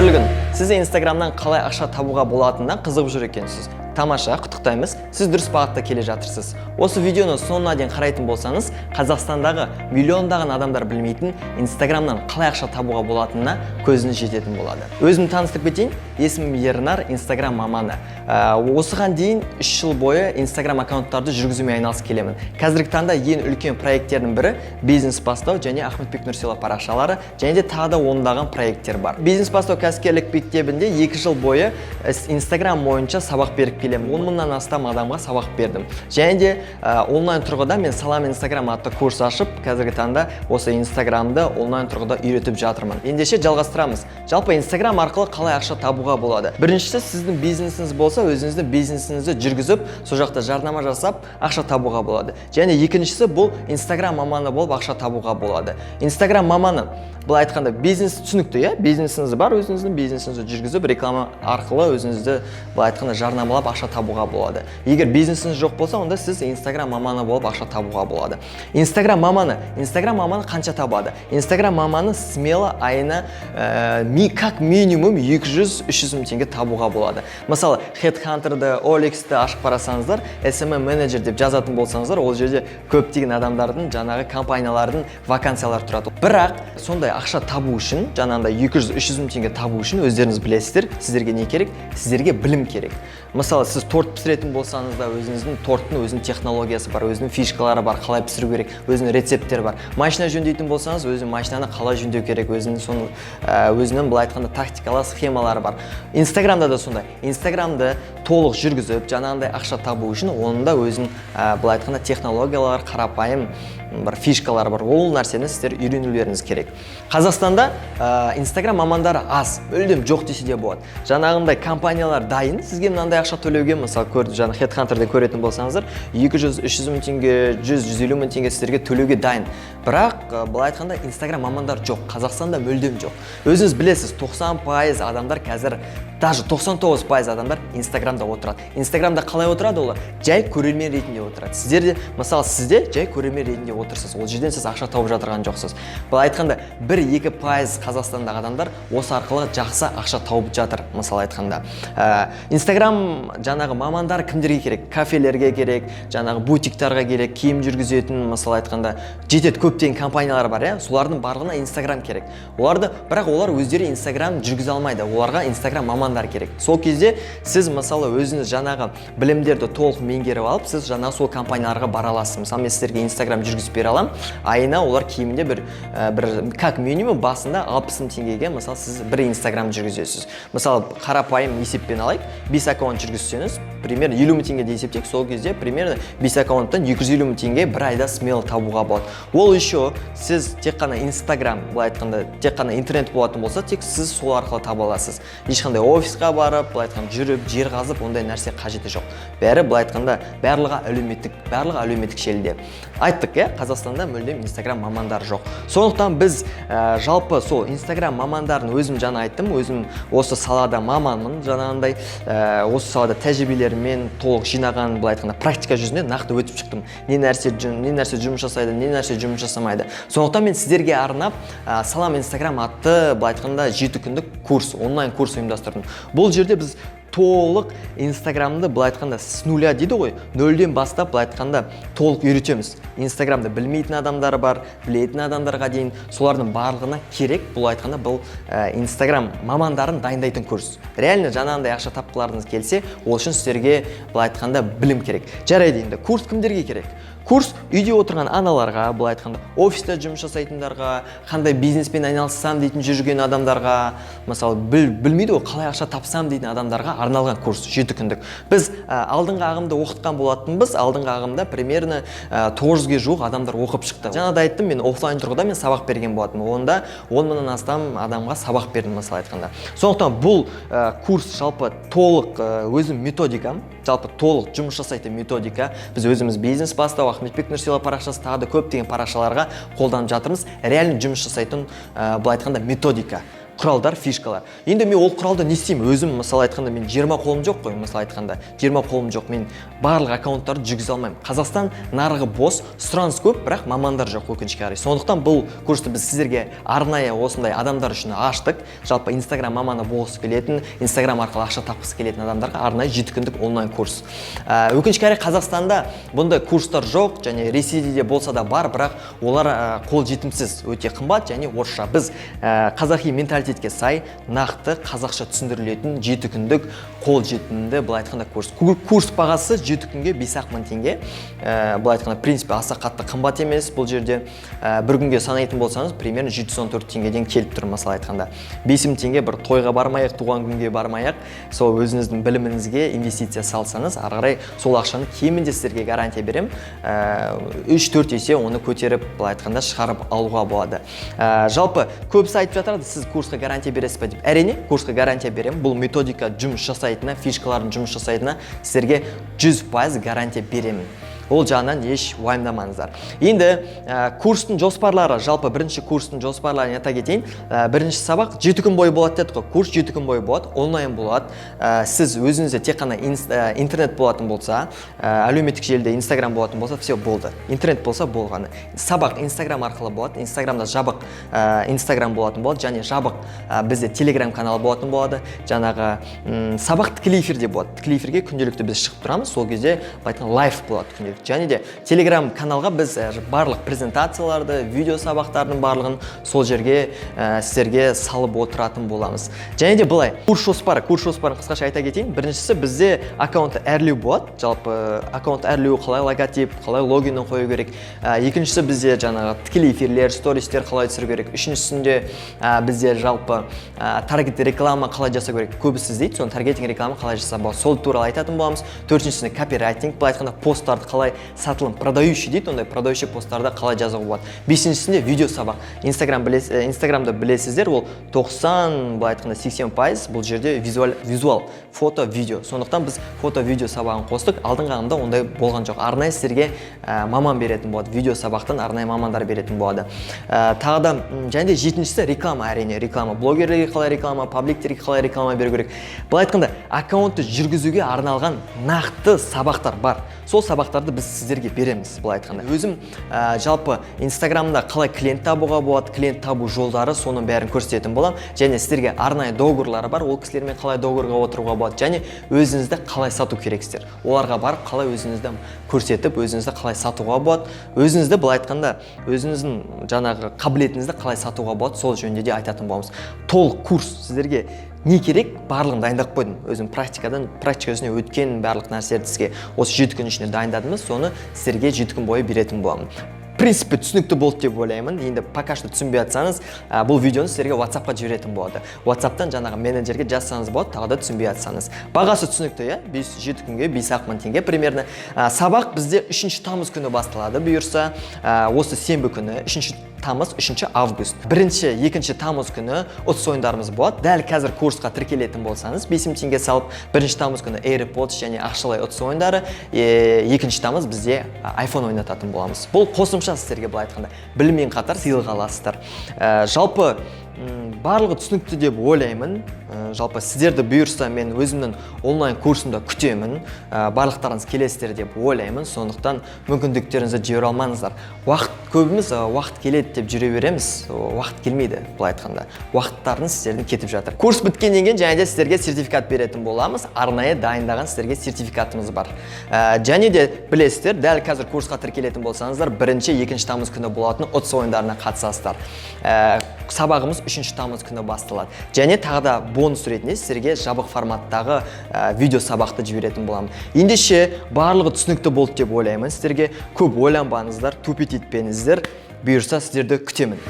Қайырлы күн. Сіз Инстаграмнан қалай ақша табуға болатынына қызығып жүр екенсіз. Тамаша, құттықтаймыз. Сіз дұрыс бағытта келе жатырсыз. Осы видеоны соңына дейін қарайтын болсаңыз, Қазақстандағы миллиондаған адамдар білмейтін Инстаграмнан қалай ақша табуға болатынына көзіңіз жететін болады. Өзім таныстырып кетейін. Есімім Ернар, Инстаграм маманы. Осыған дейін 3 жыл бойы Инстаграм аккаунттарды жүргізумен айналысып келемін. Қазіргі таңда ең үлкен проекттердің бірі бизнес бастау және Ахметбек Нұрсила парақшалары, және де тағы да ондаған проекттер бар. Бизнес бастау кәсіпкерлік мектебінде 2 жыл бойы Инстаграм бойынша сабақ беріп келемін. 10 мыңнан астам адамға сабақ бердім. Және де онлайн тұрғыда мен Салам Инстаграм атты курс ашып, қазіргі таңда осы Инстаграмды онлайн тұрғыда үйретіп жатырмын. Ендеше жалғастырамыз. Жалпы Инстаграм арқылы қалай ақша табуға болады? Біріншісі, сіздің бизнесіңіз болса, өзіңіздің бизнесіңізді жүргізіп, сол жақта жарнама жасап, ақша табуға болады. Және екіншісі, бұл Инстаграм маманы болып ақша табуға болады. Инстаграм маманы, бұл айтқанда бизнес түсінікті, иә? Бизнесіңіз бар, өзіңіздің бизнесіңізді жүргізіп, реклама арқылы өзіңізді бұл айтқанда жарнамалап ақша табуға болады. Егер бизнесіңіз жоқ болса, онда сіз Инстаграм маманы болып ақша табуға болады. Инстаграм маманы қанша табады? Инстаграм маманы смело айына как минимум 200-300 мың теңге табуға болады. Мысалы, Headhunter'ды, OLX-ті ашып қарасаңыздар, SMM менеджер деп жазатын болсаңыздар, ол жерде көптеген адамдардың, жаңағы компаниялардың вакансиялар тұрады. Бірақ сондай ақша табу үшін, жаңағындай 200-300 мың теңге табу үшін өздеріңіз білесіздер, сіздерге не керек? Сіздерге білім керек. Мысалы, сіз торт пісіретін болсаңыз да, өзіңіздің торттың өзінің технологиясы бар, өзінің фишкалары бар, қалай пісіру керек, өзінің рецепттері бар. Машина жөндейтін болсаңыз, өзінің машинаны қалай жөндеу керек, өзінің былай айтқанда тактикалы схемалары бар. Инстаграмда да сондай. Инстаграмды толық жүргізіп, жаңағындай ақша табу үшін, оның да өзінің былай айтқанда технологиялар, қарапайым бір фишкалар бар. Ол нәрсені сіздер үйренулеріңіз керек. Қазақстанда Инстаграм мамандары аз, мүлдем жоқ десе де болады. Жаңағындай компаниялар дайын, сізге мынандай ақша төлеуге, мысалы, жаңа Headhunter'да көретін болсаңыздар, 200-300 мың теңге, 100-150 мың теңге сіздерге төлеуге дайын. Бірақ былай айтқанда Инстаграм мамандар жоқ, Қазақстанда мүлдем жоқ. Өзіңіз білесіз, 90% адамдар қазір, даже 99% адамдар Инстаграмда отырады. Инстаграмда қалай отырады олар? Жай көрермен ретінде отырады. Сіздерде, мысалы, сізде жай көрермен ретінде отырсыз. Ол жерден сіз ақша тауып жатырған жоқсыз. Былай айтқанда 1-2% Қазақстандағы адамдар осы арқылы жақсы ақша тауып жатыр, мысалы айтқанда. Инстаграм жаңағы мамандар кімдерге керек? Кафелерге керек, жаңағы бутиктарға керек, киім жүргізетін, мысалы айтқанда жетеді, көптеген компаниялар бар, иә? Солардың барлығына Инстаграм керек. Бірақ олар өздері Инстаграм жүргізе алмайды. Оларға Инстаграм мамандар керек. Сол кезде сіз, мысалы, өзіңіз жаңағы білімдерді толық меңгеріп алып, сіз жаңа сол компанияларға бара аласыз. Мысалы, мен сіздерге Инстаграм жүргізіп бере аламын. Айына олар киімінде бір как минимум басында 60 мың теңгеге, мысалы, сіз бір Инстаграм жүргізесіз. Мысалы, қарапайым есеппен алайық, 5 аккаунт жүргізсеңіз, примерно 50 мың теңге есептейік, сол кезде примерно 5 аккаунттан 250 мың теңге бір айда смело табуға болады. Ол еще сіз тек қана Инстаграм, былай айтқанда, тек қана интернет болатын болса, тек сіз сол арқылы таба аласыз. Ешқандай офисқа барып, былай айтқанда жүріп, жер қазып, ондай нәрсе қажеті жоқ. Бәрі былай айтқанда барлығы әлеуметтік желіде. Айттық, Қазақстанда мүлдем Инстаграм мамандар жоқ. Сондықтан біз жалпы сол Инстаграм мамандарын өзім жаңа айттым, өзім осы салада маманмын, жаңағындай осы салада тәжірибелермен толық жинаған, былай айтқанда практика жүзінде нақты өтіп шықтым. Не нәрсе жұмыс жасайды, не нәрсе жұмыс жасамайды. Сондықтан мен сіздерге арнап Салам Инстаграм атты, былай айтқанда 7 күндік курс, онлайн курс ұйымдастырдым. Бұл жерде біз толық Инстаграмды былай айтқанда с нуля дейді ғой, нөлден бастап былай айтқанда толық үйретеміз. Инстаграмды білмейтін адамдар бар, білетін адамдарға дейін, солардың барлығына керек, былай айтқанда бұл Инстаграм мамандарын дайындайтын курс. Реально жаңағындай ақша тапқыларыңыз келсе, ол үшін сіздерге былай айтқанда білім керек. Жарайды, енді курс кімдерге керек? Курс үйде отырған аналарға, былай айтқанда офиста жұмыс жасайтындарға, қандай бизнеспен айналыссам дейтін жүрген адамдарға, мысалы білмейді ғой, қалай ақша тапсам дейтін адамдарға арналған курс 7 күндік. Біз алдыңғы ағымда оқытқан болатынбыз, алдыңғы ағымда примерно 900-ге жуық адамдар оқып шықты. Жаңа да айттым, мен офлайн тұрғыда мен сабақ берген болатынмын. Онда 10 мыңнан астам адамға сабақ бердім, мысалы айтқанда. Сондықтан бұл курс жалпы толық өзім методикам, жалпы толық жұмыс жасайтын методика. Біз өзіміз бизнес бастау, Ахметбек Нұрсила парақшасы, тағы да көптеген парақшаларға қолданып жатырмыз. Реально жұмыс жасайтын, былай айтқанда методика. құралдар, фишкалар. Енді мен ол құралды не істеймін? Өзім мысалы айтқанда мен 20 қолым жоқ қой, мысалы айтқанда 20 қолым жоқ. Мен барлық аккаунттарды жүргізе алмаймын. Қазақстан нарығы бос, сұраныс көп, бірақ мамандар жоқ өкінішке қарай. Сондықтан бұл курсты біз сіздерге арнайы осындай адамдар үшін аштық. Жалпы Instagram маманы болғысы келетін, Instagram арқылы ақша тапқысы келетін адамдарға арнайы 7 күндік онлайн курс. Өкінішке қарай Қазақстанда бұндай курстар жоқ, және Ресейде болса да бар, бірақ олар қол жетімсіз, өте қымбат және орысша. Біз қазақи менталитетке сай, нақты қазақша түсіндірілетін 7 күндік қол жетімді былай айтқанда курс. Курс бағасы 7 күнге 5-ақ мың теңге. Былай айтқанда, принципе, аса қатты қымбат емес бұл жерде. Бір күнге санайтын болсаңыз, примерно 714 теңгеден келіп тұр, мысалы айтқанда. 5000 теңге бір тойға бармайық, туған күнге бармайық, сол өзіңіздің біліміңізге инвестиция салсаңыз, ары қарай сол ақшаны кемінде сіздерге гарантия берем, 3-4 есе оны көтеріп, былай айтқанда, шығарып алуға болады. Жалпы көбісі айтып жатады, сіз курсқа гарантия бересіз бе деп. Әрине, курсқа гарантия берем. Бұл методика жұмыс жасайтынына, фишкалардың жұмыс жасайтынына сіздерге 100% гарантия беремін. Ол жағынан еш уайымдамаңыздар. Енді курстың жоспарлары, жалпы бірінші курстың жоспарларын айта кетейін. Бірінші сабақ 7 күн бойы болады дедік қой. Курс 7 күн бойы болады, онлайн болады. Сіз өзіңізде тек қана интернет болатын болса, әлеуметтік желіде Instagram болатын болса, все болды. Интернет болса болғаны. Сабақ Instagram арқылы болады. Instagramда жабық Instagram болатын болады, және жабық бізде Telegram каналы болатын болады. Жаңағы сабақ тікелей эфирде болады. Тікелей эфирге күнделікті біз шығып тұрамыз. Сол кезде лайф болады күнделікті. Және де Telegram каналға біз барлық презентацияларды, видео сабақтардың барлығын сол жерге сіздерге салып отыратын боламыз. Және де былай, курс жоспарын қысқаша айта кетейін. Біріншісі бізде аккаунтты әрлеу болады. Жалпы аккаунт әрлеу, қалай логотип, қалай логинін қою керек. Екіншісі бізде жаңағы тікелей эфирлер, стористер қалай түсіру керек. Үшіншісінде бізде жалпы таргет реклама қалай жасау керек. Көбісі іздейді, соны таргетинг реклама қалай жасау болады. Сол туралы айтатын боламыз. Төртіншісінде копирайтинг, былай айтқанда посттарды қалай сатылым, продающий дейді, ондай продающий посттарда қалай жазуға болады. Бесіншісінде видео сабақ. Инстаграмды білесіздер, ол 90, былай айтқанда 80% бұл жерде визуал, фото, видео. Сондықтан біз фото, видео сабағын қостық. Алдыңғағымда ондай болған жоқ. Арнайы сіздерге маман беретін болады. Видео сабақтан арнайы мамандар беретін болады. Тағы да және де жетіншісі реклама, әрине реклама. Блогерлерге қалай реклама, пабликтерге қалай реклама беру керек. Былай айтқанда, аккаунтты жүргізуге арналған нақты сабақтар бар. Сол сабақтарды біз сіздерге береміз, былай айтқанда. Өзім жалпы Инстаграмда қалай клиент табуға болады, клиент табу жолдары, соның бәрін көрсететін болам. Және сіздерге арнайы договорлары бар, ол кісілермен қалай договорға отыруға болады, және өзіңізді қалай сату керексіздер. Оларға барып қалай өзіңізді көрсетіп, өзіңізді қалай сатуға болады, өзіңізді былай айтқанда, өзіңіздің жаңағы қабілетіңізді қалай сатуға болады, сол жөнінде де айтатын боламыз. Толық курс сіздерге не керек, барлығын дайындап қойдым. Өзім практика жүзіне өткен барлық нәрселерді сізге осы 7 күн ішінде дайындадыңыз, соны сіздерге 7 күн бойы беретін боламын. Принципе түсінікті болды деп ойлаймын. Енді пока что түсінбей жатсаңыз, бұл видеоны сіздерге WhatsApp-қа жіберетін болады. WhatsApp-тан жаңағы менеджерге жазсаңыз болады, тағы да түсінбей жатсаңыз. Бағасы түсінікті, 7 күнге 5-ақ мың теңге примерно. Сабақ бізде 3 тамыз күні басталады, бұйырса, осы сенбі күні 3 тамыз, 3 август. 1-2 тамыз күні ұтыс ойындарымыз болады. Дәл қазір курсқа тіркелетін болсаңыз, 5000 теңге салып, 1 тамыз күні AirPods және ақшалай ұтыс ойындары, 2 тамыз бізде iPhone ойнататын боламыз. Бұл қосымша сіздерге былай айтқанда біліммен қатар сыйлық аласыздар. Жалпы барлығы түсінікті деп ойлаймын. Жалпы сіздерді бұйырса мен өзімнің онлайн курсымда күтемін. Барлықтарыңыз келесіздер деп ойлаймын. Сондықтан мүмкіндіктеріңізді жібере алмаңыздар. Көбіміз уақыт келеді деп жүре береміз. Уақыт келмейді, былай айтқанда. Уақыттарыңыз сіздердің кетіп жатыр. Курс біткеннен кейін және де сіздерге сертификат беретін боламыз. Арнайы дайындаған сіздерге сертификатымыз бар. Және де білесіздер, дәл қазір курсқа тіркелетін болсаңыздар, 1-2 тамыз күні болатын ұтыс ойындарына қатысасыздар. Сабағымыз 3 тамыз күні басталады. Және тағы да бонус ретінде сіздерге жабық форматтағы видео сабақты жіберетін боламын. Ендеше барлығы түсінікті болды деп ойлаймын. Сіздерге көп ойланбаңыздар, тупит етпеңіздер. Бұйырса сіздерді күтемін.